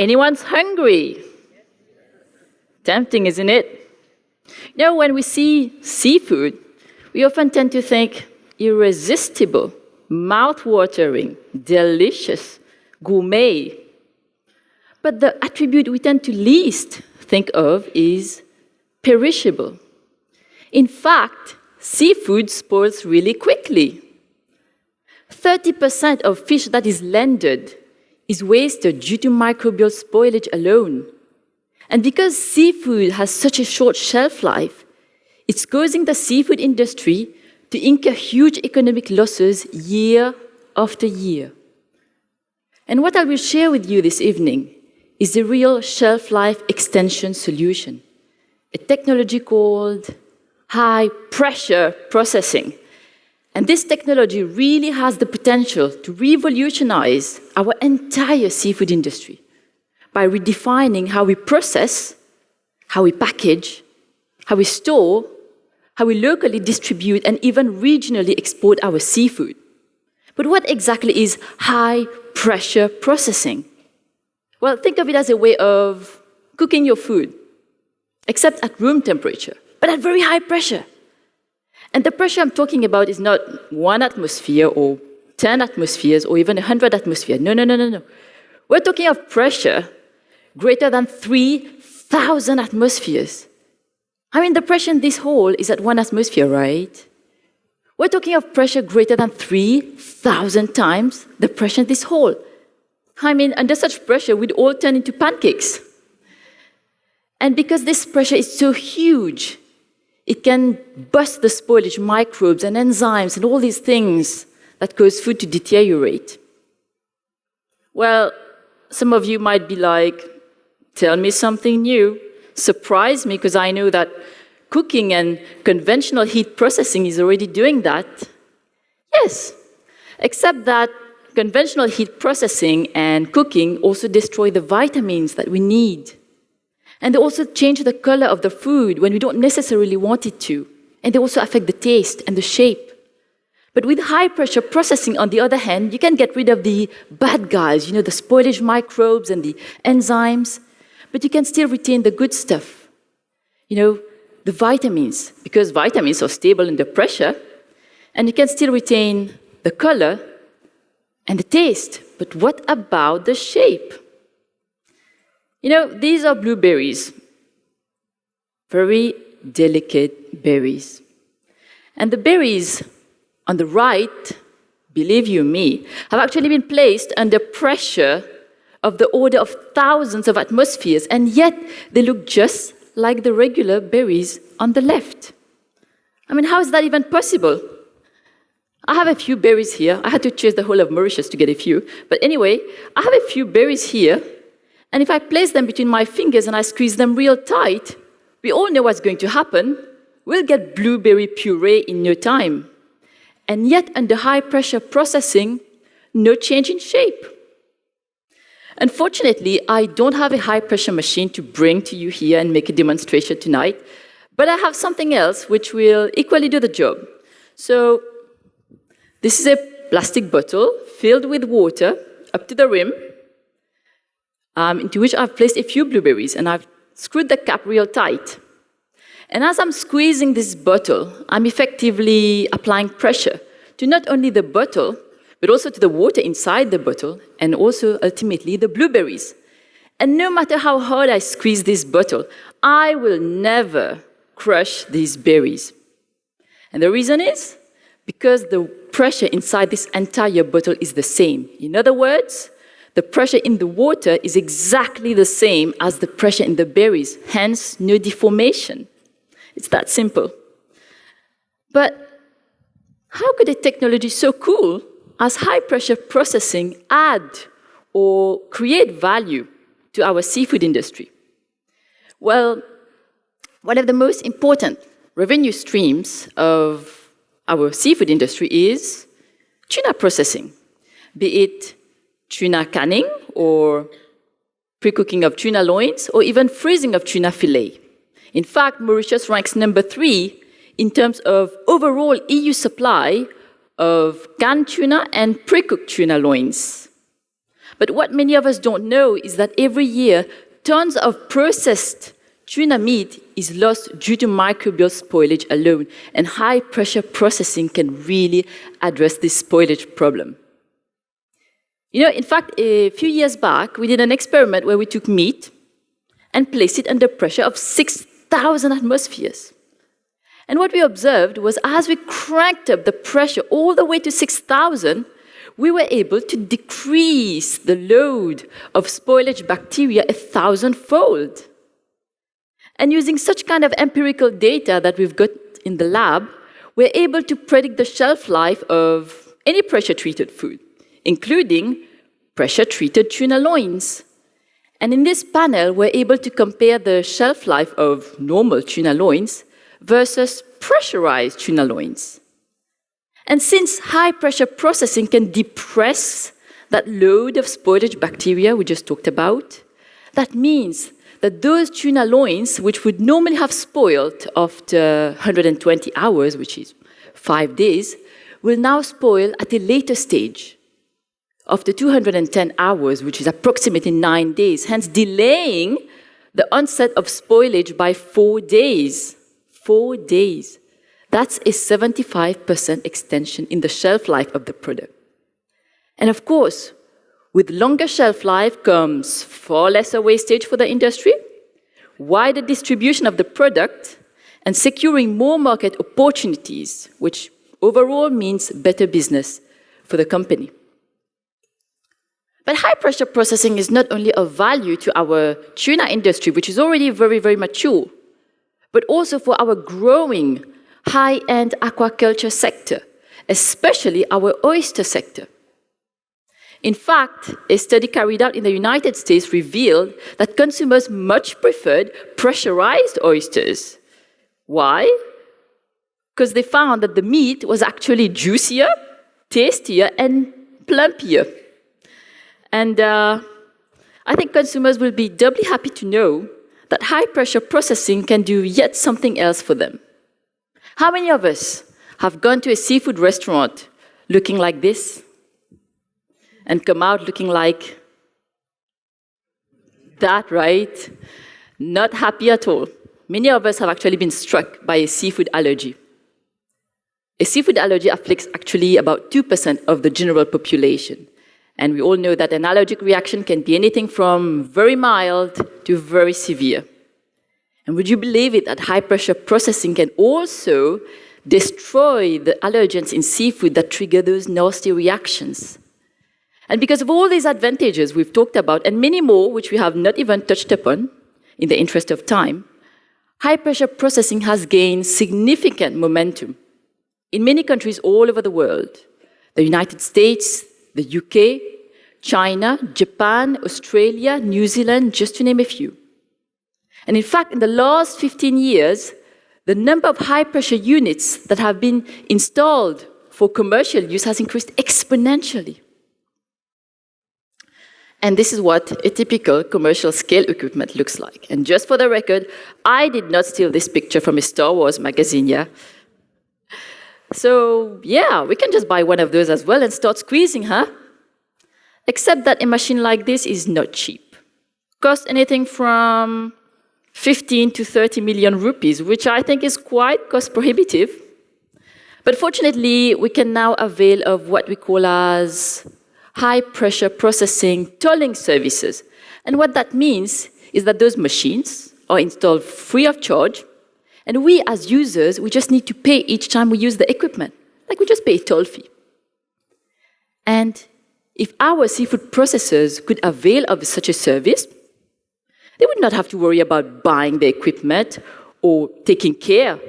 Anyone's hungry? Tempting, isn't it? You know, when we see seafood, we often tend to think irresistible, mouthwatering, delicious, gourmet. But the attribute we tend to least think of is perishable. In fact, seafood spoils really quickly. 30% of fish that is landed is wasted due to microbial spoilage alone. And because seafood has such a short shelf life, it's causing the seafood industry to incur huge economic losses year after year. And what I will share with you this evening is the real shelf life extension solution, a technology called high-pressure processing. And this technology really has the potential to revolutionize our entire seafood industry by redefining how we process, how we package, how we store, how we locally distribute, and even regionally export our seafood. But what exactly is high-pressure processing? Well, think of it as a way of cooking your food, except at room temperature, but at very high pressure. And the pressure I'm talking about is not 1 atmosphere or 10 atmospheres or even 100 atmospheres. No. We're talking of pressure greater than 3,000 atmospheres. I mean, the pressure in this hall is at 1 atmosphere, right? We're talking of pressure greater than 3,000 times the pressure in this hall. I mean, under such pressure, we'd all turn into pancakes. And because this pressure is so huge, it can bust the spoilage microbes and enzymes and all these things that cause food to deteriorate. Well, some of you might be like, tell me something new. Surprise me, because I know that cooking and conventional heat processing is already doing that. Yes, except that conventional heat processing and cooking also destroy the vitamins that we need. And they also change the color of the food when we don't necessarily want it to. And they also affect the taste and the shape. But with high-pressure processing, on the other hand, you can get rid of the bad guys, the spoilage microbes and the enzymes, but you can still retain the good stuff. The vitamins, because vitamins are stable under pressure, and you can still retain the color and the taste. But what about the shape? These are blueberries, very delicate berries. And the berries on the right, believe you me, have actually been placed under pressure of the order of thousands of atmospheres, and yet they look just like the regular berries on the left. I mean, how is that even possible? I have a few berries here. I had to chase the whole of Mauritius to get a few. But anyway, I have a few berries here, and if I place them between my fingers and I squeeze them real tight, we all know what's going to happen. We'll get blueberry puree in no time. And yet, under high-pressure processing, no change in shape. Unfortunately, I don't have a high-pressure machine to bring to you here and make a demonstration tonight, but I have something else which will equally do the job. So, this is a plastic bottle filled with water up to the rim, into which I've placed a few blueberries, and I've screwed the cap real tight. And as I'm squeezing this bottle, I'm effectively applying pressure to not only the bottle, but also to the water inside the bottle, and also, ultimately, the blueberries. And no matter how hard I squeeze this bottle, I will never crush these berries. And the reason is because the pressure inside this entire bottle is the same. In other words, the pressure in the water is exactly the same as the pressure in the berries, hence no deformation. It's that simple. But how could a technology so cool as high-pressure processing add or create value to our seafood industry? Well, one of the most important revenue streams of our seafood industry is tuna processing, be it tuna canning or pre-cooking of tuna loins or even freezing of tuna fillet. In fact, Mauritius ranks number 3 in terms of overall EU supply of canned tuna and pre-cooked tuna loins. But what many of us don't know is that every year, tons of processed tuna meat is lost due to microbial spoilage alone, and high-pressure processing can really address this spoilage problem. In fact, a few years back, we did an experiment where we took meat and placed it under pressure of 6,000 atmospheres. And what we observed was as we cranked up the pressure all the way to 6,000, we were able to decrease the load of spoilage bacteria 1,000-fold. And using such kind of empirical data that we've got in the lab, we're able to predict the shelf life of any pressure-treated food, including pressure-treated tuna loins. And in this panel, we're able to compare the shelf life of normal tuna loins versus pressurized tuna loins. And since high-pressure processing can depress that load of spoilage bacteria we just talked about, that means that those tuna loins, which would normally have spoiled after 120 hours, which is 5 days, will now spoil at a later stage, after 210 hours, which is approximately 9 days, hence delaying the onset of spoilage by 4 days. 4 days. That's a 75% extension in the shelf life of the product. And of course, with longer shelf life comes far lesser wastage for the industry, wider distribution of the product, and securing more market opportunities, which overall means better business for the company. But high-pressure processing is not only of value to our tuna industry, which is already very, very mature, but also for our growing high-end aquaculture sector, especially our oyster sector. In fact, a study carried out in the United States revealed that consumers much preferred pressurized oysters. Why? Because they found that the meat was actually juicier, tastier, and plumpier. And I think consumers will be doubly happy to know that high-pressure processing can do yet something else for them. How many of us have gone to a seafood restaurant looking like this and come out looking like that, right? Not happy at all. Many of us have actually been struck by a seafood allergy. A seafood allergy afflicts actually about 2% of the general population. And we all know that an allergic reaction can be anything from very mild to very severe. And would you believe it that high-pressure processing can also destroy the allergens in seafood that trigger those nasty reactions? And because of all these advantages we've talked about, and many more which we have not even touched upon in the interest of time, high-pressure processing has gained significant momentum in many countries all over the world. The United States, the UK, China, Japan, Australia, New Zealand, just to name a few. And in fact, in the last 15 years, the number of high-pressure units that have been installed for commercial use has increased exponentially. And this is what a typical commercial scale equipment looks like. And just for the record, I did not steal this picture from a Star Wars magazine, yeah? So, yeah, we can just buy one of those as well and start squeezing, huh? Except that a machine like this is not cheap. Costs anything from 15 to 30 million rupees, which I think is quite cost prohibitive. But fortunately, we can now avail of what we call as high-pressure processing tolling services. And what that means is that those machines are installed free of charge, and we as users, we just need to pay each time we use the equipment. Like we just pay a toll fee. And if our seafood processors could avail of such a service, they would not have to worry about buying the equipment or taking care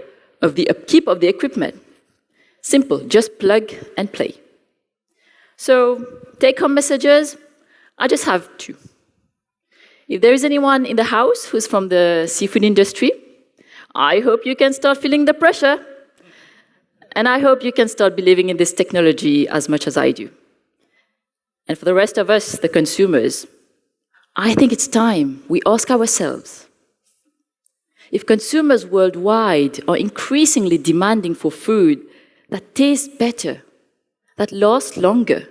of the upkeep of the equipment. Simple, just plug and play. So, take-home messages, I just have two. If there is anyone in the house who's from the seafood industry, I hope you can start feeling the pressure. And I hope you can start believing in this technology as much as I do. And for the rest of us, the consumers, I think it's time we ask ourselves, if consumers worldwide are increasingly demanding for food that tastes better, that lasts longer,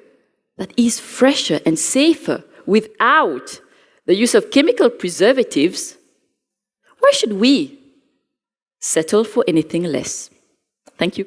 that is fresher and safer without the use of chemical preservatives, why should we settle for anything less? Thank you.